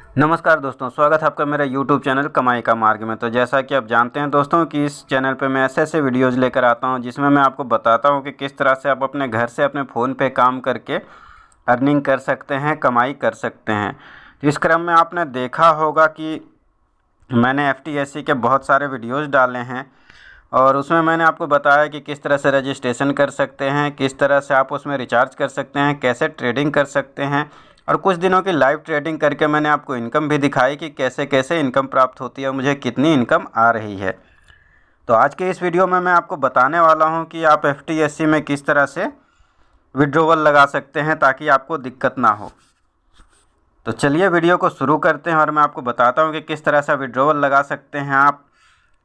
नमस्कार दोस्तों, स्वागत है आपका मेरा YouTube चैनल कमाई का मार्ग में। तो जैसा कि आप जानते हैं दोस्तों कि इस चैनल पे मैं ऐसे वीडियोज़ लेकर आता हूं जिसमें मैं आपको बताता हूं कि किस तरह से आप अपने घर से अपने फ़ोन पे काम करके अर्निंग कर सकते हैं, कमाई कर सकते हैं। तो इस क्रम में आपने देखा होगा कि मैंने FTSC के बहुत सारे वीडियोज़ डाले हैं और उसमें मैंने आपको बताया कि किस तरह से रजिस्ट्रेशन कर सकते हैं, किस तरह से आप उसमें रिचार्ज कर सकते हैं, कैसे ट्रेडिंग कर सकते हैं। और कुछ दिनों की लाइव ट्रेडिंग करके मैंने आपको इनकम भी दिखाई कि कैसे कैसे इनकम प्राप्त होती है, मुझे कितनी इनकम आ रही है। तो आज के इस वीडियो में मैं आपको बताने वाला हूं कि आप FTSC में किस तरह से विड्रॉवल लगा सकते हैं ताकि आपको दिक्कत ना हो। तो चलिए वीडियो को शुरू करते हैं और मैं आपको बताता हूं कि किस तरह से विड्रॉवल लगा सकते हैं आप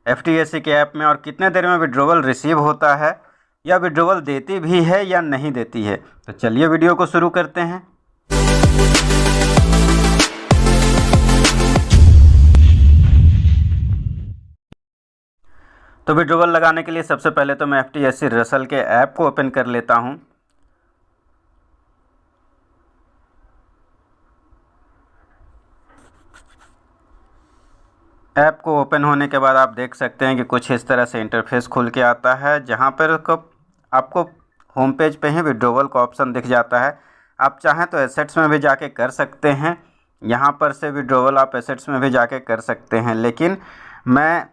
FTSC के ऐप में और कितने देर में विड्रॉवल रिसीव होता है या विड्रॉवल देती भी है या नहीं देती है। तो चलिए वीडियो को शुरू करते हैं। तो विड्रॉवल लगाने के लिए सबसे पहले तो मैं FTSC रसल के ऐप को ओपन कर लेता हूं। ऐप को ओपन होने के बाद आप देख सकते हैं कि कुछ इस तरह से इंटरफेस खुल के आता है, जहां पर आपको होम पेज पे ही विड्रॉवल का ऑप्शन दिख जाता है। आप चाहें तो एसेट्स में भी जाके कर सकते हैं, यहां पर से विड्रॉवल आप एसेट्स में भी जाके कर सकते हैं, लेकिन मैं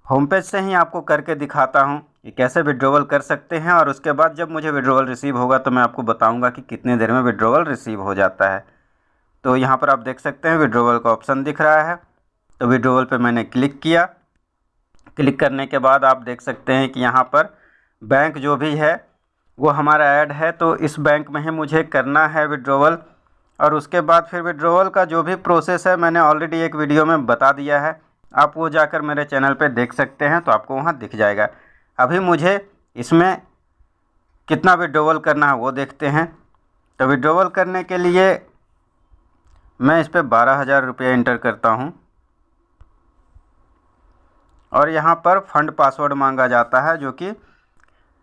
होम पेज से ही आपको करके दिखाता हूं कि कैसे विड्रॉवल कर सकते हैं। और उसके बाद जब मुझे विड्रॉवल रिसीव होगा तो मैं आपको बताऊंगा कि कितनी देर में विड्रॉवल रिसीव हो जाता है। तो यहाँ पर आप देख सकते हैं विड्रॉवल का ऑप्शन दिख रहा है। तो विड्रॉवल पे मैंने क्लिक किया। क्लिक करने के बाद आप देख सकते हैं कि यहाँ पर बैंक जो भी है वो हमारा ऐड है, तो इस बैंक में ही मुझे करना है विड्रॉवल। और उसके बाद फिर विड्रॉवल का जो भी प्रोसेस है मैंने ऑलरेडी एक वीडियो में बता दिया है, आप वो जाकर मेरे चैनल पे देख सकते हैं, तो आपको वहाँ दिख जाएगा। अभी मुझे इसमें कितना विड्रॉवल करना है वो देखते हैं। तो विड्रॉवल करने के लिए मैं इस पर 12,000 रुपये इंटर करता हूँ और यहाँ पर फ़ंड पासवर्ड मांगा जाता है, जो कि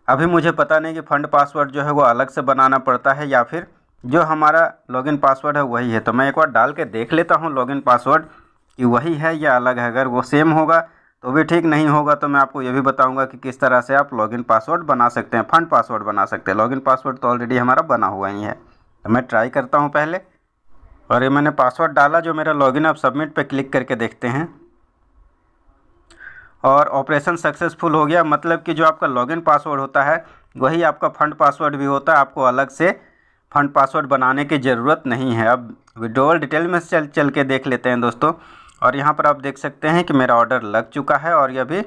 अभी मुझे पता नहीं कि फ़ंड पासवर्ड जो है वो अलग से बनाना पड़ता है या फिर जो हमारा लॉगिन पासवर्ड है वही है। तो मैं एक बार डाल के देख लेता हूँ लॉगिन पासवर्ड कि वही है या अलग है। अगर वो सेम होगा तो भी ठीक, नहीं होगा तो मैं आपको ये भी बताऊंगा कि किस तरह से आप लॉगिन पासवर्ड बना सकते हैं, फ़ंड पासवर्ड बना सकते हैं। लॉगिन पासवर्ड तो ऑलरेडी हमारा बना हुआ ही है। तो मैं ट्राई करता हूँ पहले, और ये मैंने पासवर्ड डाला जो मेरा लॉगिन। अब सबमिट पे क्लिक करके देखते हैं और ऑपरेशन सक्सेसफुल हो गया। मतलब कि जो आपका लॉगिन पासवर्ड होता है वही आपका फ़ंड पासवर्ड भी होता है, आपको अलग से फ़ंड पासवर्ड बनाने की ज़रूरत नहीं है। अब विड्रॉवल डिटेल में चल के देख लेते हैं दोस्तों। और यहाँ पर आप देख सकते हैं कि मेरा ऑर्डर लग चुका है और ये भी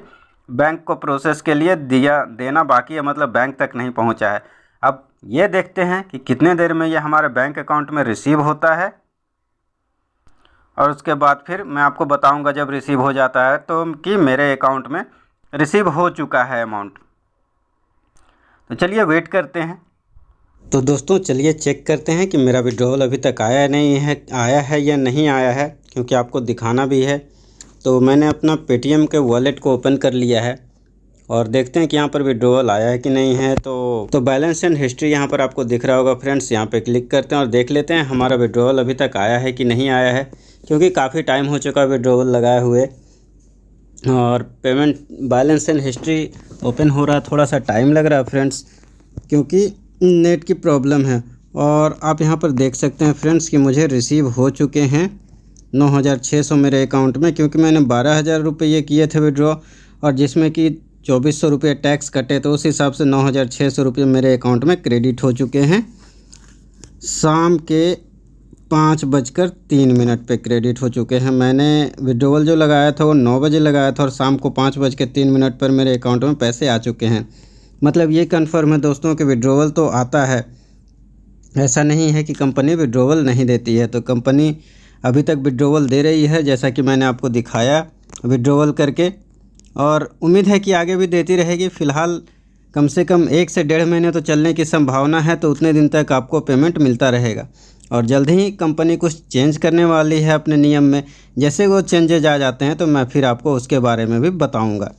बैंक को प्रोसेस के लिए देना बाकी है, मतलब बैंक तक नहीं पहुँचा है। अब ये देखते हैं कि कितने देर में ये हमारे बैंक अकाउंट में रिसीव होता है, और उसके बाद फिर मैं आपको बताऊंगा जब रिसीव हो जाता है तो कि मेरे अकाउंट में रिसीव हो चुका है अमाउंट। तो चलिए वेट करते हैं। तो दोस्तों चलिए चेक करते हैं कि मेरा विड्रॉवल अभी तक आया है या नहीं आया है, क्योंकि आपको दिखाना भी है। तो मैंने अपना पेटीएम के वॉलेट को ओपन कर लिया है और देखते हैं कि यहाँ पर विड्रॉवल आया है कि नहीं है। तो बैलेंस एंड हिस्ट्री यहाँ पर आपको दिख रहा होगा फ्रेंड्स, यहाँ पे क्लिक करते हैं और देख लेते हैं हमारा विड्रॉवल अभी तक आया है कि नहीं आया है, क्योंकि काफ़ी टाइम हो चुका है विड्रॉवल लगाए हुए। और payment balance and history open हो रहा है, थोड़ा सा टाइम लग रहा है फ्रेंड्स, क्योंकि नेट की प्रॉब्लम है। और आप यहाँ पर देख सकते हैं फ्रेंड्स कि मुझे रिसीव हो चुके हैं 9,600 मेरे अकाउंट में, क्योंकि मैंने 12,000 रुपये किए थे विड्रॉ, और जिसमें कि 2,400 रुपये टैक्स कटे, तो उस हिसाब से 9,600 रुपये मेरे अकाउंट में क्रेडिट हो चुके हैं। शाम के 5:03 पे क्रेडिट हो चुके हैं। मैंने विड्रॉवल जो लगाया था वो 9 बजे लगाया था और शाम को 5:03 पर मेरे अकाउंट में पैसे आ चुके हैं। मतलब ये कन्फर्म है दोस्तों कि विड्रॉवल तो आता है, ऐसा नहीं है कि कंपनी विड्रॉवल नहीं देती है। तो कंपनी अभी तक विड्रॉवल दे रही है, जैसा कि मैंने आपको दिखाया विड्रॉवल करके, और उम्मीद है कि आगे भी देती रहेगी। फ़िलहाल कम से कम 1 से 1.5 महीने तो चलने की संभावना है, तो उतने दिन तक आपको पेमेंट मिलता रहेगा। और जल्द ही कंपनी कुछ चेंज करने वाली है अपने नियम में। जैसे वो चेंजेज आ जाते हैं तो मैं फिर आपको उसके बारे में भी बताऊंगा।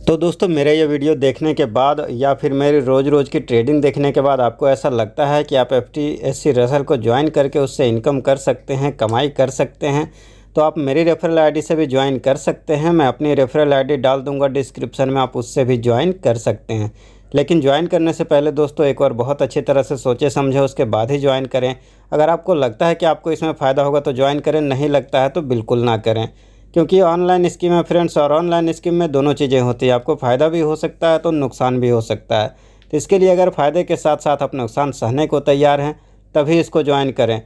तो दोस्तों मेरे ये वीडियो देखने के बाद या फिर मेरी रोज़ की ट्रेडिंग देखने के बाद आपको ऐसा लगता है कि आप FTSE रसल को ज्वाइन करके उससे इनकम कर सकते हैं, कमाई कर सकते हैं, तो आप मेरी रेफरल आईडी से भी ज्वाइन कर सकते हैं। मैं अपनी रेफरल आईडी डाल दूंगा डिस्क्रिप्शन में, आप उससे भी ज्वाइन कर सकते हैं। लेकिन ज्वाइन करने से पहले दोस्तों एक बार बहुत अच्छी तरह से सोचे समझे उसके बाद ही ज्वाइन करें। अगर आपको लगता है कि आपको इसमें फ़ायदा होगा तो ज्वाइन करें, नहीं लगता है तो बिल्कुल ना करें, क्योंकि ऑनलाइन स्कीम है फ्रेंड्स, और ऑनलाइन स्कीम में दोनों चीज़ें होती है। आपको फ़ायदा भी हो सकता है तो नुकसान भी हो सकता है। तो इसके लिए अगर फ़ायदे के साथ साथ आप नुकसान सहने को तैयार हैं तभी इसको ज्वाइन करें,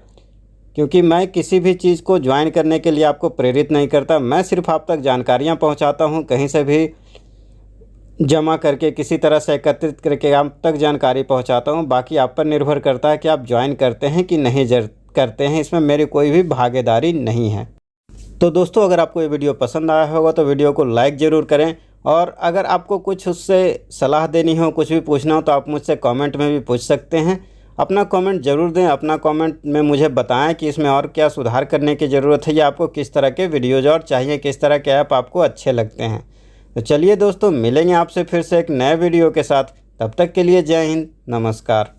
क्योंकि मैं किसी भी चीज़ को ज्वाइन करने के लिए आपको प्रेरित नहीं करता। मैं सिर्फ आप तक जानकारियाँ पहुँचाता हूँ, कहीं से भी जमा करके किसी तरह से एकत्रित करके आप तक जानकारी पहुँचाता हूँ। बाकी आप पर निर्भर करता है कि आप ज्वाइन करते हैं कि नहीं करते हैं, इसमें मेरी कोई भी भागीदारी नहीं है। तो दोस्तों अगर आपको ये वीडियो पसंद आया होगा तो वीडियो को लाइक ज़रूर करें, और अगर आपको कुछ उससे सलाह देनी हो, कुछ भी पूछना हो तो आप मुझसे कमेंट में भी पूछ सकते हैं। अपना कमेंट ज़रूर दें, अपना कमेंट में मुझे बताएं कि इसमें और क्या सुधार करने की ज़रूरत है, या आपको किस तरह के वीडियोज़ और चाहिए, किस तरह के ऐप आपको अच्छे लगते हैं। तो चलिए दोस्तों मिलेंगे आपसे फिर से एक नए वीडियो के साथ, तब तक के लिए जय हिंद, नमस्कार।